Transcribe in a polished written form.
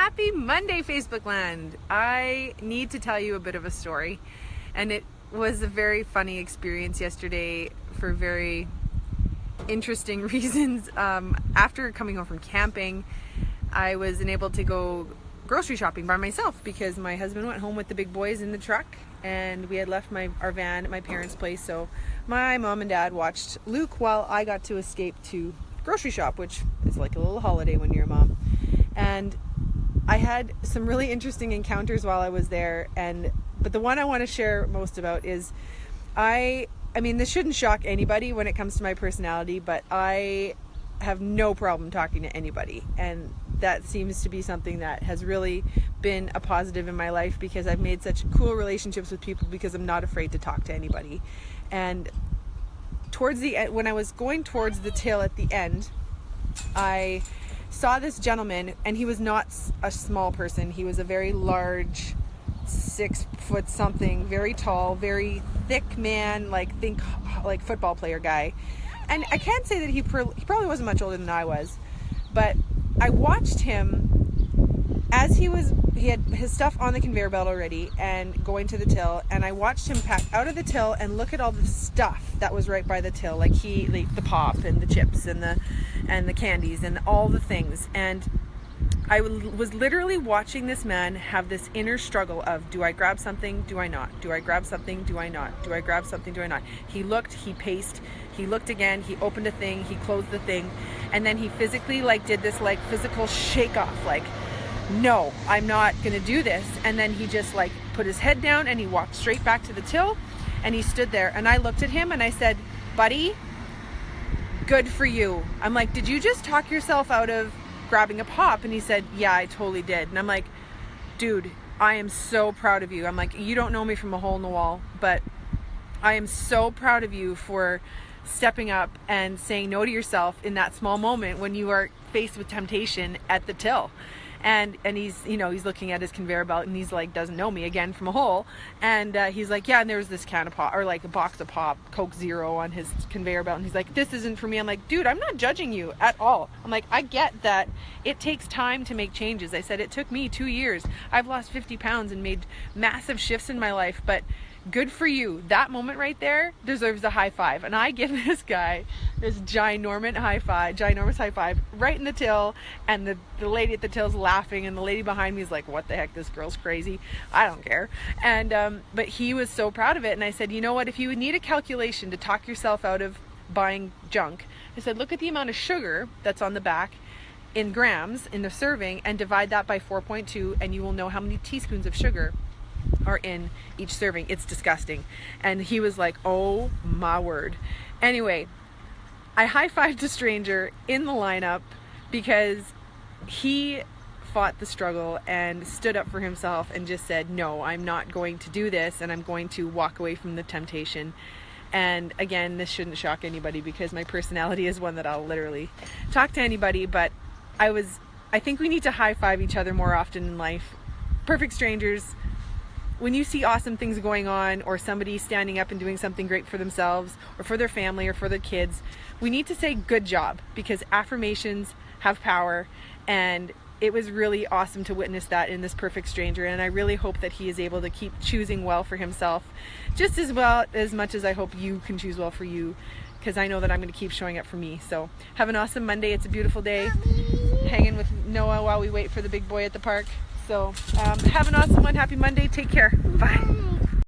Happy Monday, Facebook land. I need to tell you a bit of a story, and it was a very funny experience yesterday for very interesting reasons. After coming home from camping, I was unable to go grocery shopping by myself because my husband went home with the big boys in the truck, and we had left our van at my parents' place. So my mom and dad watched Luke while I got to escape to grocery shop, which is like a little holiday when you're a mom. And I had some really interesting encounters while I was there, but the one I want to share most about is I mean, this shouldn't shock anybody when it comes to my personality, but I have no problem talking to anybody, and that seems to be something that has really been a positive in my life because I've made such cool relationships with people because I'm not afraid to talk to anybody. And towards the end, when I was going towards the till at the end, I saw this gentleman, and he was not a small person. He was a very large, 6 foot something, very tall, very thick man, like football player guy. And I can't say that he probably wasn't much older than I was, but I watched him as he had his stuff on the conveyor belt already and going to the till, and I watched him pack out of the till and look at all the stuff that was right by the till, like the pop and the chips and the candies and all the things. And I was literally watching this man have this inner struggle of, do I grab something? Do I not? Do I grab something? Do I not? Do I grab something? Do I not? He looked, he paced, he looked again, he opened a thing, he closed the thing, and then he physically did this physical shake off, no, I'm not gonna do this. And then he just put his head down and he walked straight back to the till, and he stood there, and I looked at him and I said, buddy, good for you. I'm like, did you just talk yourself out of grabbing a pop? And he said, yeah, I totally did. And I'm like, dude, I am so proud of you. I'm like, you don't know me from a hole in the wall, but I am so proud of you for stepping up and saying no to yourself in that small moment when you are faced with temptation at the till. And he's, he's looking at his conveyor belt, and he's doesn't know me again from a hole. And he's like, yeah, and there was this can of pop, or a box of pop, Coke Zero on his conveyor belt. And he's like, this isn't for me. I'm like, dude, I'm not judging you at all. I'm like, I get that it takes time to make changes. I said, it took me 2 years. I've lost 50 pounds and made massive shifts in my life, but good for you. That moment right there deserves a high five. And I give this guy this ginormous high five right in the till. And the lady at the till's laughing, and the lady behind me is like, what the heck, this girl's crazy. I don't care. And but he was so proud of it. And I said, you know what, if you need a calculation to talk yourself out of buying junk, I said, look at the amount of sugar that's on the back in grams in the serving and divide that by 4.2, and you will know how many teaspoons of sugar are in each serving. It's disgusting. And he was like, oh my word. Anyway, I high-fived a stranger in the lineup because he fought the struggle and stood up for himself and just said, no, I'm not going to do this, and I'm going to walk away from the temptation. And again, this shouldn't shock anybody because my personality is one that I'll literally talk to anybody, but I think we need to high-five each other more often in life. Perfect strangers. When you see awesome things going on, or somebody standing up and doing something great for themselves or for their family or for their kids, we need to say good job, because affirmations have power. And it was really awesome to witness that in this perfect stranger, and I really hope that he is able to keep choosing well for himself, just as much as I hope you can choose well for you, because I know that I'm going to keep showing up for me. So have an awesome Monday. It's a beautiful day. Hanging with Noah while we wait for the big boy at the park. So have an awesome one. Happy Monday. Take care. Bye.